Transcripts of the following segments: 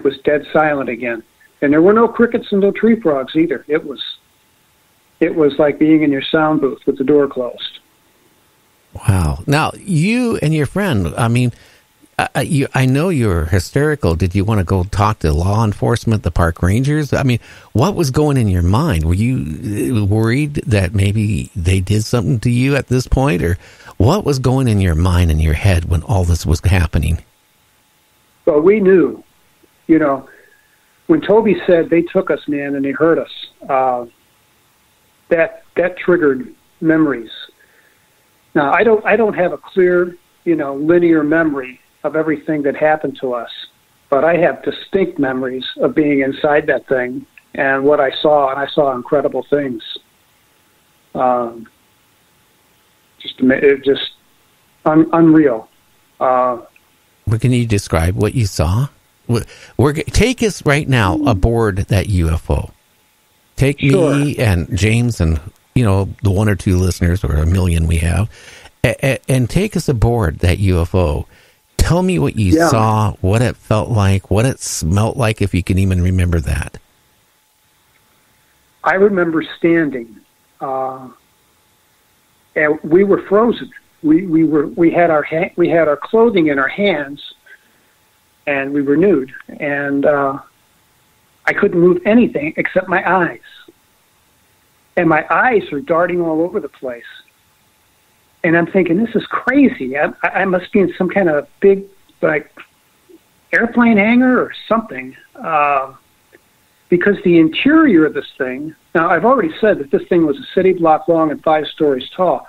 was dead silent again. And there were no crickets and no tree frogs either. It was like being in your sound booth with the door closed. Wow. Now, you and your friend, I mean, I know you were hysterical. Did you want to go talk to law enforcement, the park rangers? I mean, what was going in your mind? Were you worried that maybe they did something to you at this point? Or what was going in your mind and your head when all this was happening? Well, we knew, when Toby said they took us, man, and they hurt us, that triggered memories. Now, I don't have a clear, linear memory of everything that happened to us, but I have distinct memories of being inside that thing and what I saw, and I saw incredible things. Just unreal. But can you describe what you saw? Take us right now aboard that UFO. Take me and James and, the one or two listeners or a million we have, and take us aboard that UFO. Tell me what you saw, what it felt like, what it smelled like, if you can even remember that. I remember standing, and we were frozen. We had our clothing in our hands, and we were nude, and I couldn't move anything except my eyes. And my eyes are darting all over the place. And I'm thinking, this is crazy. I must be in some kind of big, airplane hangar or something. Because the interior of this thing, now I've already said that this thing was a city block long and 5 stories tall.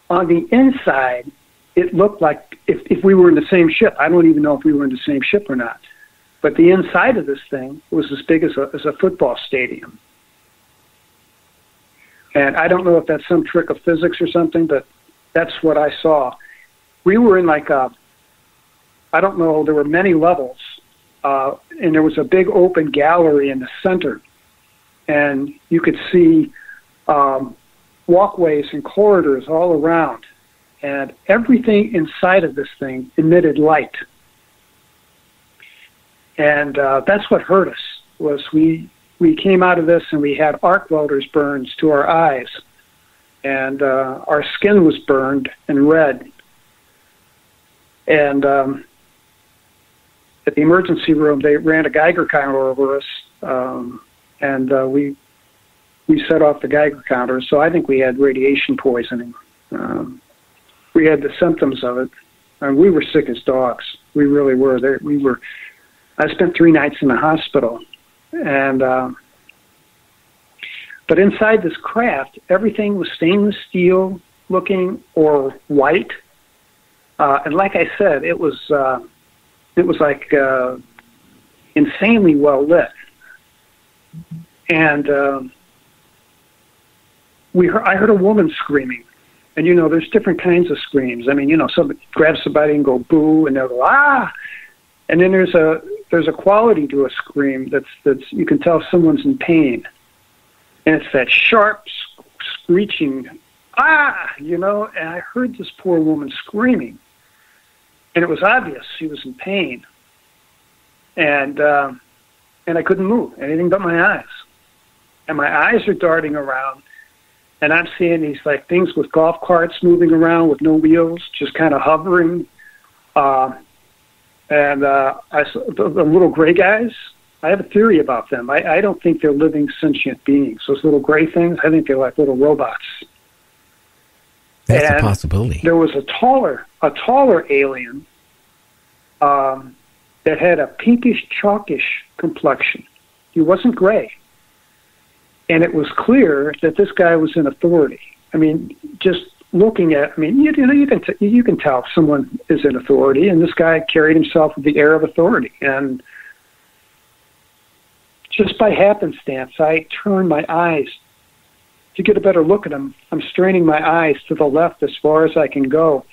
On the inside, it looked like if we were in the same ship. I don't even know if we were in the same ship or not. But the inside of this thing was as big as a football stadium. And I don't know if that's some trick of physics or something, but that's what I saw. We were in I don't know, there were many levels, and there was a big open gallery in the center. And you could see walkways and corridors all around. And everything inside of this thing emitted light. And that's what hurt us, was we came out of this and we had arc welders burns to our eyes. And our skin was burned and red. And at the emergency room, they ran a Geiger counter over us, and we set off the Geiger counter. So I think we had radiation poisoning. We had the symptoms of it, and we were sick as dogs. We really were. I spent 3 nights in the hospital, and but inside this craft, everything was stainless steel looking or white, and like I said, it was like insanely well lit, and I heard a woman screaming, and there's different kinds of screams. I mean, somebody grabs somebody and go boo, and they'll go ah, and then there's a quality to a scream that's you can tell someone's in pain. And it's that sharp, screeching, and I heard this poor woman screaming. And it was obvious she was in pain. And I couldn't move, anything but my eyes. And my eyes are darting around, and I'm seeing these things with golf carts moving around with no wheels, just kind of hovering. And I saw the little gray guys. I have a theory about them. I don't think they're living sentient beings. Those little gray things, I think they're like little robots. That's a possibility. There was a taller alien that had a pinkish, chalkish complexion. He wasn't gray. And it was clear that this guy was in authority. I mean, just looking at, you can tell if someone is in authority, and this guy carried himself with the air of authority. And just by happenstance, I turned my eyes to get a better look at him. I'm straining my eyes to the left as far as I can go.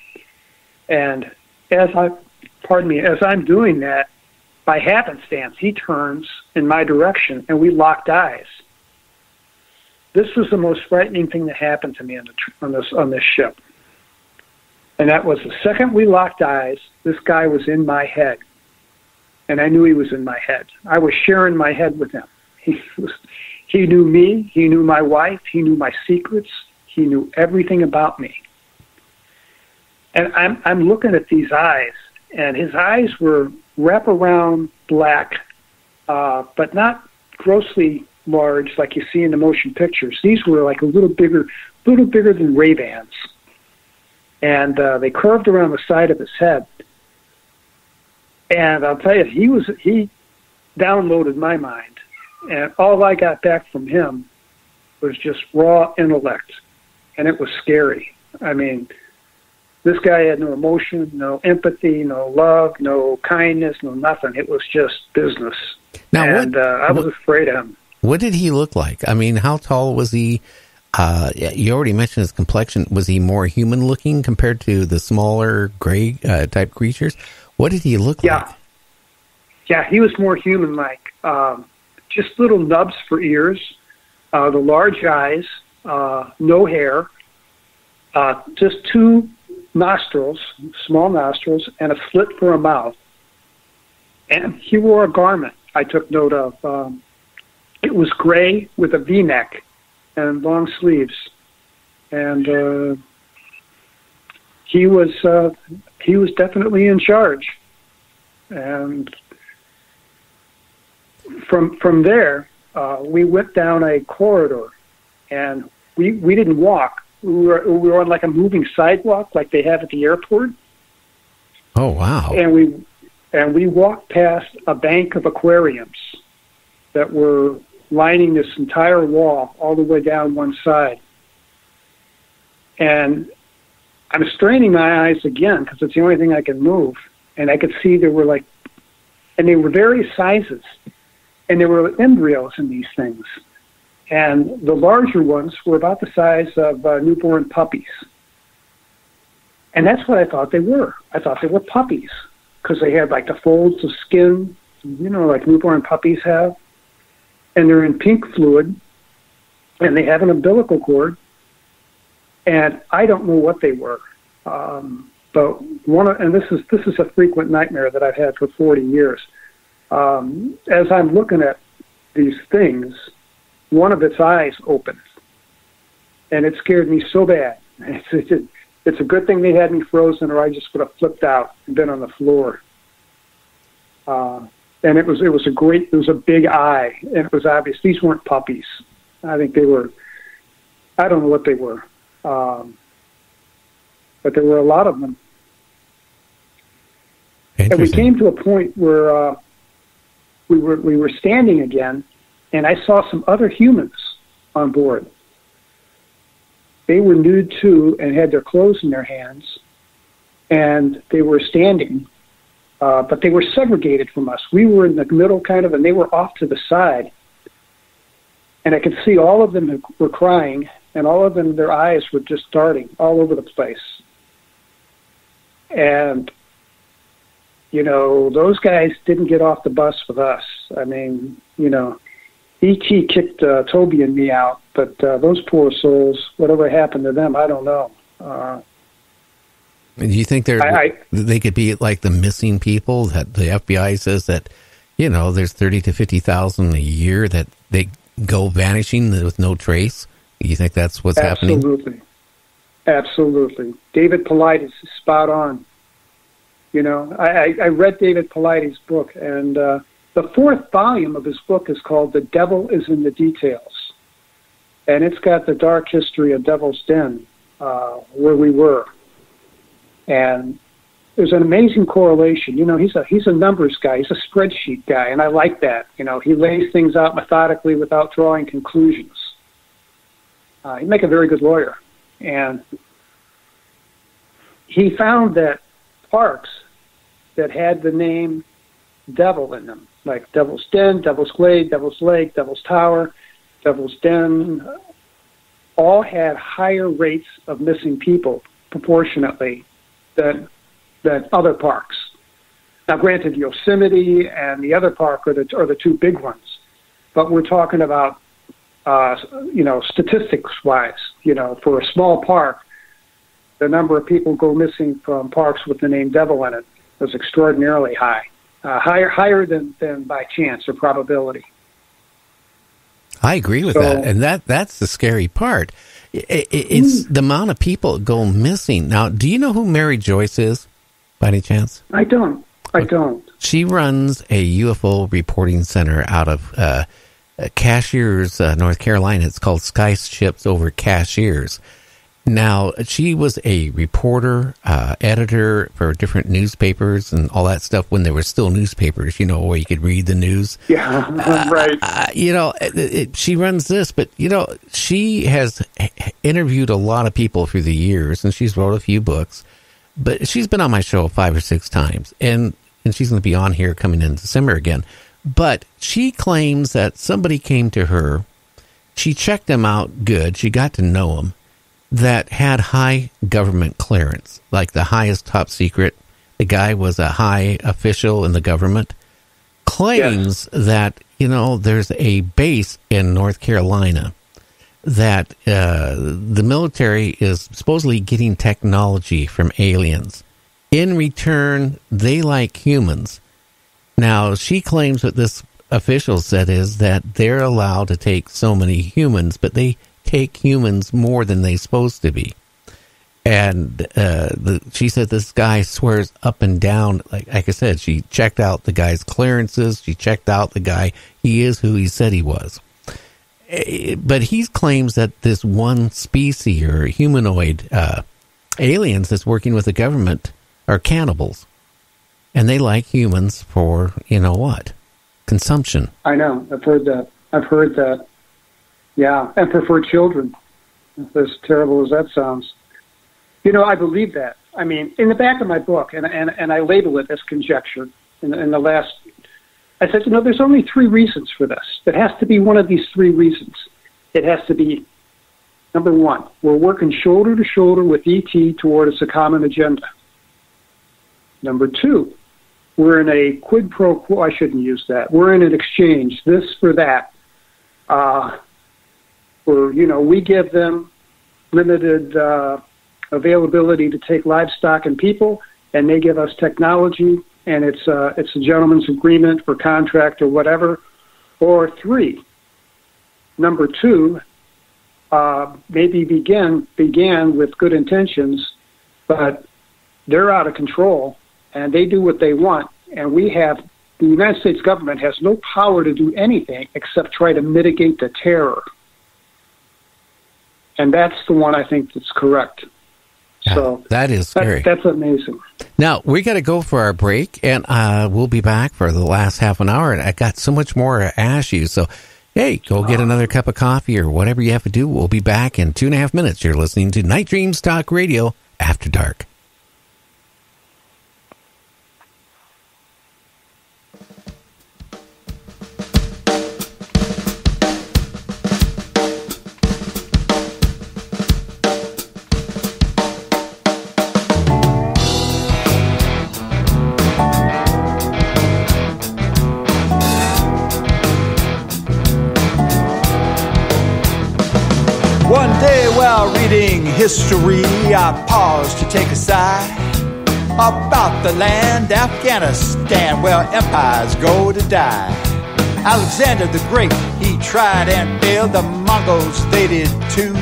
And as I'm doing that, by happenstance, he turns in my direction, and we locked eyes. This was the most frightening thing that happened to me on this ship. And that was the second we locked eyes, this guy was in my head. and I knew he was in my head. I was sharing my head with him. He knew me. He knew my wife. He knew my secrets. He knew everything about me. And I'm looking at these eyes, and his eyes were wraparound black, but not grossly large like you see in the motion pictures. These were like a little bigger than Ray-Bans. And they curved around the side of his head. And I'll tell you, he downloaded my mind. And all I got back from him was just raw intellect. And it was scary. I mean, this guy had no emotion, no empathy, no love, no kindness, no nothing. It was just business. Now, I was afraid of him. What did he look like? I mean, how tall was he? You already mentioned his complexion. Was he more human-looking compared to the smaller gray type creatures? What did he look like? Yeah, he was more human-like. Just little nubs for ears, the large eyes, no hair, just two nostrils, small nostrils, and a slit for a mouth. And he wore a garment I took note of. It was gray with a V-neck and long sleeves. And he was definitely in charge. And from there, we went down a corridor, and we didn't walk. We were on like a moving sidewalk, like they have at the airport. Oh wow! And we walked past a bank of aquariums that were lining this entire wall all the way down one side. And I'm straining my eyes again because it's the only thing I can move, and I could see they were various sizes. And there were embryos in these things. And the larger ones were about the size of newborn puppies. And that's what I thought they were. I thought they were puppies because they had like the folds of skin, like newborn puppies have. And they're in pink fluid, and they have an umbilical cord. And I don't know what they were. But this is a frequent nightmare that I've had for 40 years. As I'm looking at these things, one of its eyes opened, and it scared me so bad. It's a good thing they had me frozen, or I just would have flipped out and been on the floor. And it was a big eye, and it was obvious these weren't puppies. I think they were. I don't know what they were, but there were a lot of them. And we came to a point where we were standing again, and I saw some other humans on board. They were nude too and had their clothes in their hands, and they were standing, but they were segregated from us. We were in the middle kind of, and they were off to the side. And I could see all of them were crying, and all of them, their eyes were just darting all over the place. And those guys didn't get off the bus with us. I mean, E.T. kicked Toby and me out, but those poor souls, whatever happened to them, I don't know. Do you think they could be like the missing people that the FBI says that, there's 30 to 50,000 a year that they go vanishing with no trace? Do you think that's what's happening? Absolutely. David Paulides is spot on. I read David Paulides' book, and the fourth volume of his book is called The Devil is in the Details. And it's got the dark history of Devil's Den, where we were. And there's an amazing correlation. He's a numbers guy. He's a spreadsheet guy, and I like that. He lays things out methodically without drawing conclusions. He'd make a very good lawyer. And he found that parks that had the name Devil in them, like Devil's Den, Devil's Glade, Devil's Lake, Devil's Tower, Devil's Den, all had higher rates of missing people proportionately than other parks. Now, granted, Yosemite and the other park are the two big ones, but we're talking about statistics-wise. For a small park, the number of people go missing from parks with the name Devil in it was extraordinarily high. higher than by chance or probability. I agree with that, and that's the scary part. It's the amount of people that go missing. Now, do you know who Mary Joyce is, by any chance? I don't. She runs a UFO reporting center out of Cashiers, North Carolina. It's called Skyships Over Cashiers. Now, she was a reporter, editor for different newspapers and all that stuff when there were still newspapers, where you could read the news. Yeah, right. She runs this, but, she has interviewed a lot of people through the years, and she's wrote a few books. But she's been on my show 5 or 6 times, and she's going to be on here coming in December again. But she claims that somebody came to her, she checked them out good, she got to know them, that had high government clearance, like the highest top secret. The guy was a high official in the government, claims that, there's a base in North Carolina that the military is supposedly getting technology from aliens. In return, they like humans. Now, she claims what this official said is that they're allowed to take so many humans, but they take humans more than they're supposed to be. And she said this guy swears up and down, like I said, she checked out the guy's clearances, she checked out the guy, he is who he said he was. But he claims that this one species or humanoid aliens that's working with the government are cannibals. And they like humans for, consumption. I know. I've heard that. Yeah, and prefer children, as terrible as that sounds. I believe that. I mean, in the back of my book, and I label it as conjecture, in the last, I said, there's only 3 reasons for this. It has to be one of these 3 reasons. It has to be, number 1, we're working shoulder to shoulder with ET towards a common agenda. Number 2, we're in a quid pro quo. I shouldn't use that. We're in an exchange, this for that. We give them limited availability to take livestock and people, and they give us technology, and it's a gentleman's agreement for contract or whatever. Or 3, number 2, maybe began with good intentions, but they're out of control, and they do what they want, and the United States government has no power to do anything except try to mitigate the terror. And that's the one I think that's correct. Yeah, so that is scary. That's amazing. Now, we got to go for our break, and we'll be back for the last half an hour. And I got so much more to ask you. So, hey, go get another cup of coffee or whatever you have to do. We'll be back in 2.5 minutes. You're listening to Night Dreams Talk Radio After Dark. Reading history, I paused to take a sigh about the land Afghanistan, where empires go to die. Alexander the Great, he tried and failed. The Mongols, they did too.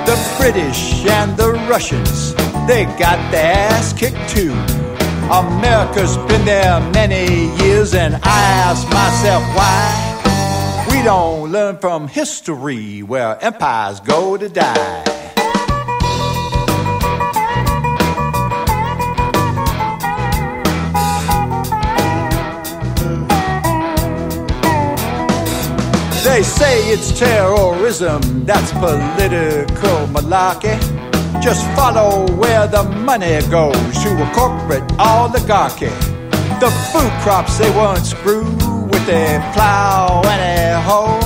The British and the Russians, they got their ass kicked too. America's been there many years, and I ask myself why we don't learn from history, where empires go to die. They say it's terrorism, that's political malarkey. Just follow where the money goes, to a corporate oligarchy. The food crops, they once grew with a plow and a hoe,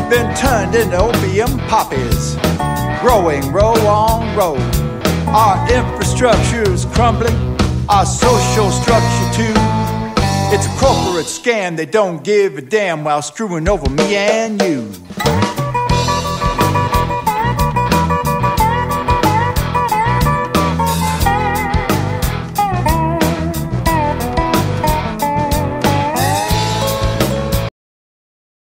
been turned into opium poppies, growing row on row. Our infrastructure's crumbling, our social structure too. It's a corporate scam, they don't give a damn while screwing over me and you.